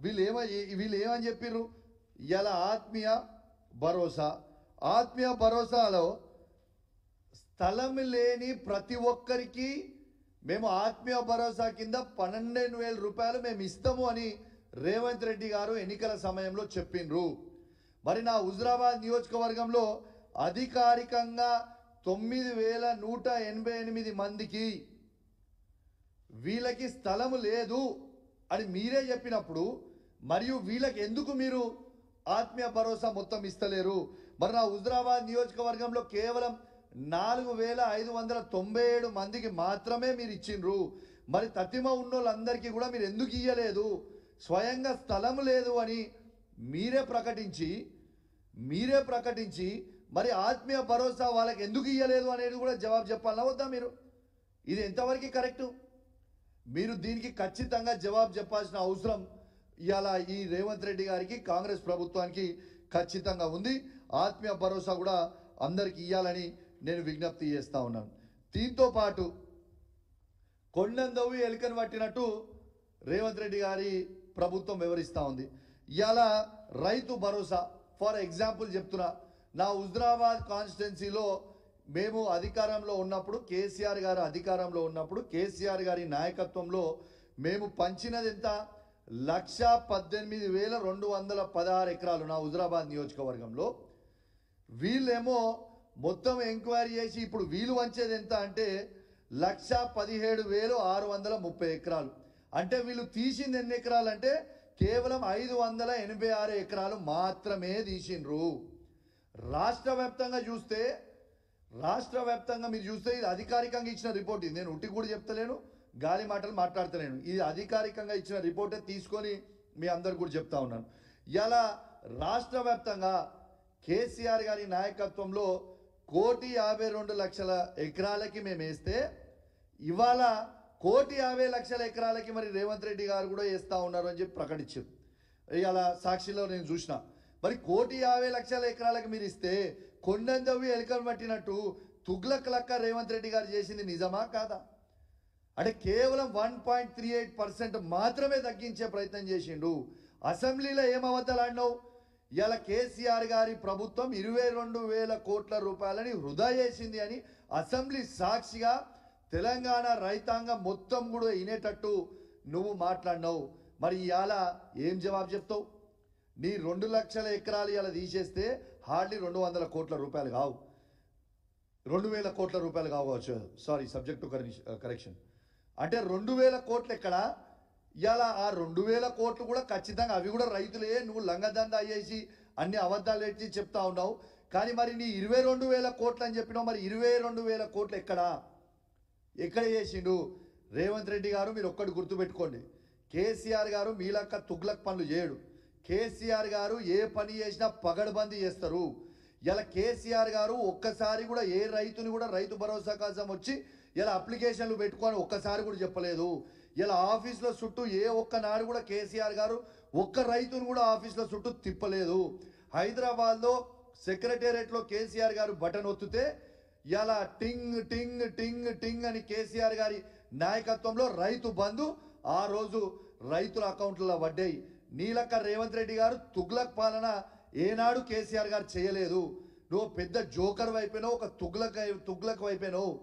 వీళ్ళు ఏమని చెప్పిర్రు? ఇలా ఆత్మీయ భరోసాలో స్థలం లేని ప్రతి ఒక్కరికి మేము ఆత్మీయ భరోసా కింద 12,000 రూపాయలు మేము ఇస్తాము అని రేవంత్ రెడ్డి గారు ఎన్నికల సమయంలో చెప్పిండ్రు. మరి నా హుజురాబాద్ నియోజకవర్గంలో అధికారికంగా 9,188 మందికి వీళ్ళకి స్థలం లేదు అని మీరే చెప్పినప్పుడు మరియు వీళ్ళకి ఎందుకు మీరు ఆత్మీయ భరోసా మొత్తం ఇస్తలేరు? మరి నా హుజురాబాద్ నియోజకవర్గంలో కేవలం 4,597 మందికి మాత్రమే మీరు ఇచ్చిండ్రు. మరి తతిమ ఉన్నోళ్ళందరికీ కూడా మీరు ఎందుకు ఇయ్యలేదు? స్వయంగా స్థలం లేదు అని మీరే ప్రకటించి మరి ఆత్మీయ భరోసా వాళ్ళకి ఎందుకు ఇయ్యలేదు అనేది కూడా జవాబు చెప్పాలన్నా వద్దా మీరు? ఇది ఎంతవరకు కరెక్టు? మీరు దీనికి ఖచ్చితంగా జవాబు చెప్పాల్సిన అవసరం ఇవాళ ఈ రేవంత్ రెడ్డి గారికి, కాంగ్రెస్ ప్రభుత్వానికి ఖచ్చితంగా ఉంది. ఆత్మీయ భరోసా కూడా అందరికి ఇవ్వాలని నేను విజ్ఞప్తి చేస్తా ఉన్నాను. దీంతో పాటు కొండందవి ఎలుకను పట్టినట్టు రేవంత్ రెడ్డి గారి ప్రభుత్వం వివరిస్తూ ఉంది. ఇవాళ రైతు భరోసా ఫర్ ఎగ్జాంపుల్ చెప్తున్నా, నా హుజురాబాద్ కాన్స్టిట్యున్సీలో మేము అధికారంలో ఉన్నప్పుడు, కేసీఆర్ గారు అధికారంలో ఉన్నప్పుడు, కేసీఆర్ గారి నాయకత్వంలో మేము పంచినది ఎంత? 1,18,216 ఎకరాలు నా హుజురాబాద్ నియోజకవర్గంలో. వీళ్ళేమో మొత్తం ఎంక్వైరీ చేసి ఇప్పుడు వీళ్ళు వంచేది ఎంత అంటే 1,17,630 ఎకరాలు. అంటే వీళ్ళు తీసింది ఎన్ని ఎకరాలు అంటే కేవలం 586 ఎకరాలు మాత్రమే తీసిండ్రు. రాష్ట్ర వ్యాప్తంగా మీరు చూస్తే ఇది అధికారికంగా ఇచ్చిన రిపోర్ట్. ఇది నేను ఉట్టి కూడా చెప్తలేను, గాలి మాటలు మాట్లాడతలేను. ఇది అధికారికంగా ఇచ్చిన రిపోర్టే తీసుకొని మీ అందరు కూడా చెప్తా ఉన్నాను. ఇలా రాష్ట్ర వ్యాప్తంగా కేసీఆర్ గారి నాయకత్వంలో 1,52,00,000 ఎకరాలకి మేము వేస్తే ఇవాళ 1,50,00,000 ఎకరాలకి మరి రేవంత్ రెడ్డి గారు కూడా వేస్తూ ఉన్నారు అని చెప్పి ప్రకటించారు. ఇలా సాక్షిలో నేను చూసిన. మరి 1,50,00,000 ఎకరాలకు మీరు ఇస్తే కొండందవి ఎలుకలు పట్టినట్టు తుగ్లక్ లక్క రేవంత్ రెడ్డి గారు చేసింది నిజమా కాదా? అంటే కేవలం 1.38% మాత్రమే తగ్గించే ప్రయత్నం చేసిండు. అసెంబ్లీలో ఏం అబద్ధాలు ఆడినావు? ఇలా కేసీఆర్ గారి ప్రభుత్వం 22,000 కోట్ల రూపాయలని వృధా చేసింది అని అసెంబ్లీ సాక్షిగా తెలంగాణ రైతాంగం మొత్తం కూడా వినేటట్టు నువ్వు మాట్లాడినావు. మరి ఇవాళ ఏం జవాబు చెప్తావు? నీ 2 లక్షల ఎకరాలు ఇలా తీసేస్తే హార్డ్లీ 200 కోట్ల రూపాయలు కావు, 2,000 కోట్ల రూపాయలు కావచ్చు. Sorry, subject to correction. అంటే 2,000 కోట్లు ఎక్కడ? ఇవాళ ఆ 2,000 కోట్లు కూడా ఖచ్చితంగా అవి కూడా రైతులే. నువ్వు లంగదండ అయ్యేసి అన్ని అబద్ధాలు పెట్టి చెప్తా ఉన్నావు. కానీ మరి నీ 22,000 కోట్లు అని చెప్పినావు. మరి 22,000 కోట్లు ఎక్కడ చేసిండు రేవంత్ రెడ్డి గారు? మీరు ఒక్కటి గుర్తుపెట్టుకోండి, కేసీఆర్ గారు మీలక్క తుగ్లక్ పనులు చేయడు. కేసీఆర్ గారు ఏ పని చేసినా పగడబందీ చేస్తారు. ఇలా కేసీఆర్ గారు ఒక్కసారి కూడా ఏ రైతుని కూడా రైతు భరోసా కోసం వచ్చి ఇలా అప్లికేషన్లు పెట్టుకొని ఒక్కసారి కూడా చెప్పలేదు. ఇలా ఆఫీసులో చుట్టూ ఏ ఒక్క నాడు కూడా కేసీఆర్ గారు ఒక్క రైతును కూడా ఆఫీసులో చుట్టూ తిప్పలేదు. హైదరాబాద్లో సెక్రటేరియట్లో కేసీఆర్ గారు బటన్ ఒత్తితే ఇలా టింగ్ టింగ్ టింగ్ టింగ్ అని కేసీఆర్ గారి నాయకత్వంలో రైతు బంధు ఆ రోజు రైతుల అకౌంట్లలో పడ్డాయి. నీలక్క రేవంత్ రెడ్డి గారు తుగ్లక్ పాలన ఏనాడు కేసీఆర్ గారు చేయలేదు. నువ్వు పెద్ద జోకర్ వైపోయినావు, ఒక తుగ్లక్ వైపోయినావు.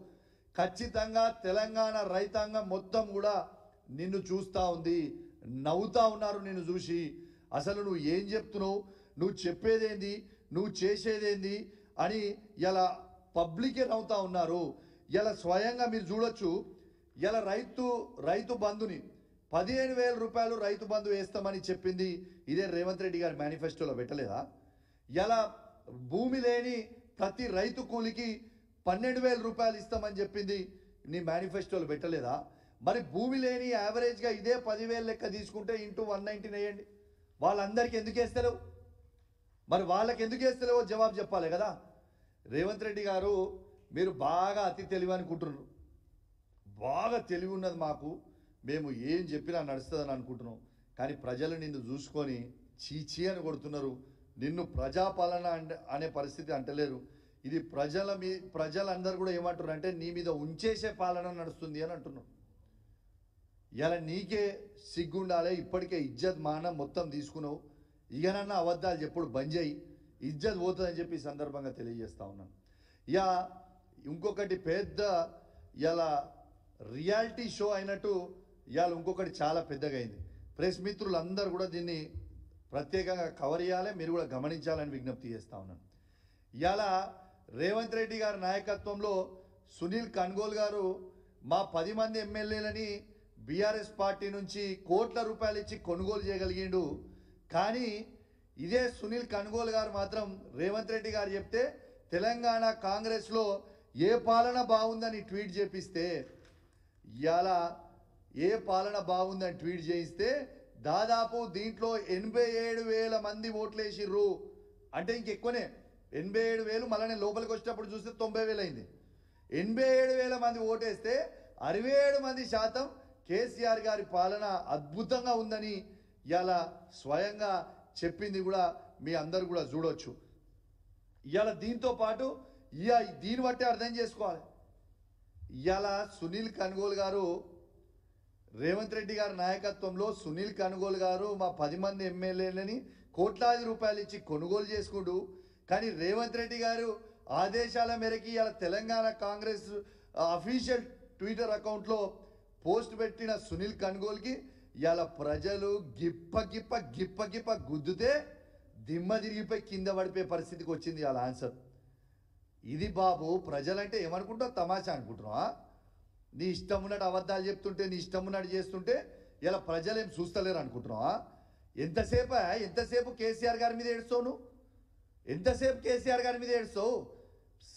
ఖచ్చితంగా తెలంగాణ రైతాంగం మొత్తం కూడా నిన్ను చూస్తూ ఉంది, నవ్వుతా ఉన్నారు నిన్ను చూసి. అసలు నువ్వు ఏం చెప్తున్నావు, నువ్వు చెప్పేదేంది, నువ్వు చేసేదేంది అని ఇలా పబ్లికే నవ్వుతా ఉన్నారు. ఇలా స్వయంగా మీరు చూడొచ్చు, ఇలా రైతు బంధుని 15,000 రూపాయలు రైతు బంధు వేస్తామని చెప్పింది ఇదే రేవంత్ రెడ్డి గారి మేనిఫెస్టోలో పెట్టలేదా? ఇలా భూమి లేని ప్రతి రైతు కూలికి 12,000 రూపాయలు ఇస్తామని చెప్పింది నీ మేనిఫెస్టోలో పెట్టలేదా? మరి భూమి లేని యావరేజ్గా ఇదే 10,000 లెక్క తీసుకుంటే ఇంటూ 119 వేయండి. వాళ్ళందరికీ ఎందుకు వేస్తలేవు? మరి వాళ్ళకి ఎందుకు వేస్తలేవో జవాబు చెప్పాలి కదా. రేవంత్ రెడ్డి గారు మీరు బాగా అతి తెలివి అనుకుంటున్నారు, బాగా తెలివి ఉన్నది మాకు, మేము ఏం చెప్పినా నడుస్తుందని అనుకుంటున్నాం. కానీ ప్రజలు నిన్ను చూసుకొని చీచీ అని కొడుతున్నారు. నిన్ను ప్రజాపాలన అనే పరిస్థితి అంటలేరు. ఇది ప్రజలందరూ కూడా ఏమంటున్నారు అంటే నీ మీద ఉంచేసే పాలన నడుస్తుంది అని అంటున్నారు. ఇలా నీకే సిగ్గుండాలి, ఇప్పటికే ఇజ్జత్ మానం మొత్తం తీసుకున్నావు, ఇకనన్నా అబద్ధాలు చెప్పుడు బంద్ చేయి, ఇజ్జత్ పోతుందని చెప్పి ఈ సందర్భంగా తెలియజేస్తా ఉన్నాను. ఇక ఇంకొకటి పెద్ద ఇలా రియాలిటీ షో అయినట్టు ఇవాళ ఇంకొకటి చాలా పెద్దగా అయింది. ప్రెస్ మిత్రులందరూ కూడా దీన్ని ప్రత్యేకంగా కవర్ చేయాలి, మీరు కూడా గమనించాలని విజ్ఞప్తి చేస్తా ఉన్నాను. ఇవాళ రేవంత్ రెడ్డి గారి నాయకత్వంలో సునీల్ కన్గోల్ గారు మా 10 మంది ఎమ్మెల్యేలని బీఆర్ఎస్ పార్టీ నుంచి కోట్ల రూపాయలు ఇచ్చి కొనుగోలు చేయగలిగిండు. కానీ ఇదే సునీల్ కన్గోల్ గారు మాత్రం రేవంత్ రెడ్డి గారు చెప్తే తెలంగాణ కాంగ్రెస్లో ఏ పాలన బాగుందని ట్వీట్ చేపిస్తే, ఇవాళ ఏ పాలన బాగుందని ట్వీట్ చేయిస్తే దాదాపు దీంట్లో 87,000 మంది ఓట్లేసిర్రు. అంటే ఇంకెక్కువనే, 87,000 మళ్ళీ నేను లోపలికి వచ్చేటప్పుడు చూస్తే 90,000 అయింది. 87,000 మంది ఓటేస్తే 67% కేసీఆర్ గారి పాలన అద్భుతంగా ఉందని ఇవాళ స్వయంగా చెప్పింది కూడా మీ అందరు కూడా చూడొచ్చు. ఇవాళ దీంతో పాటు దీన్ని బట్టి అర్థం చేసుకోవాలి, ఇవాళ సునీల్ కన్గోల్ గారు రేవంత్ రెడ్డి గారి నాయకత్వంలో సునీల్ కన్గోల్ గారు మా 10 మంది ఎమ్మెల్యేలని కోట్లాది రూపాయలు ఇచ్చి కొనుగోలు చేసుకుంటూ, కానీ రేవంత్ రెడ్డి గారు ఆదేశాల మేరకు ఇవాళ తెలంగాణ కాంగ్రెస్ అఫీషియల్ ట్విట్టర్ అకౌంట్లో పోస్ట్ పెట్టిన సునీల్ కన్గోల్కి ఇవాళ ప్రజలు గిప్ప గుద్దుతే దిమ్మ తిరిగిపోయి కింద పడిపోయే పరిస్థితికి వచ్చింది ఇవాళ ఆన్సర్. ఇది బాబు ప్రజలంటే ఏమనుకుంటావు, తమాషా అనుకుంటున్నావా? నీ ఇష్టం ఉన్నట్టు అబద్ధాలు చెప్తుంటే, నీ ఇష్టం ఉన్నట్టు చేస్తుంటే ఇలా ప్రజలు ఏం చూస్తలేరు అనుకుంటున్నావా? ఎంతసేపు కేసీఆర్ గారి మీద ఏడుస్తావు నువ్వు? ఎంతసేపు కేసీఆర్ గారి మీద ఏడుస్తావు?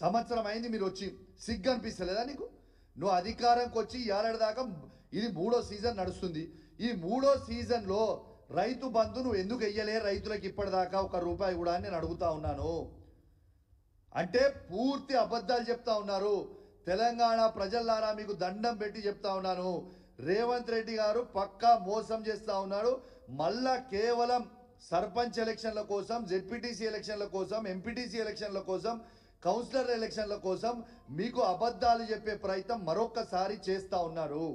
సంవత్సరం అయింది మీరు వచ్చి, సిగ్గు అనిపిస్తలేదా నీకు? నువ్వు అధికారంకి వచ్చి ఏడాది దాకా ఇది 3వ సీజన్ నడుస్తుంది. ఈ 3వ సీజన్లో రైతు బంధు నువ్వు ఎందుకు వెయ్యలే రైతులకు ఇప్పటిదాకా ₹1 కూడా అని నేను అడుగుతా ఉన్నాను. అంటే పూర్తి అబద్ధాలు చెప్తా ఉన్నారు. తెలంగాణ ప్రజలారా మీకు దండం పెట్టి చెప్తా ఉన్నాను, రేవంత్ రెడ్డి గారు పక్కా మోసం చేస్తా ఉన్నాడు. మళ్ళా కేవలం సర్పంచ్ ఎలక్షన్ల కోసం, జెడ్పీటీసీ ఎలక్షన్ల కోసం, ఎంపీటీసీ ఎలక్షన్ల కోసం, కౌన్సిలర్ ఎలక్షన్ల కోసం మీకు అబద్ధాలు చెప్పే ప్రయత్నం మరొక్కసారి చేస్తా ఉన్నారు.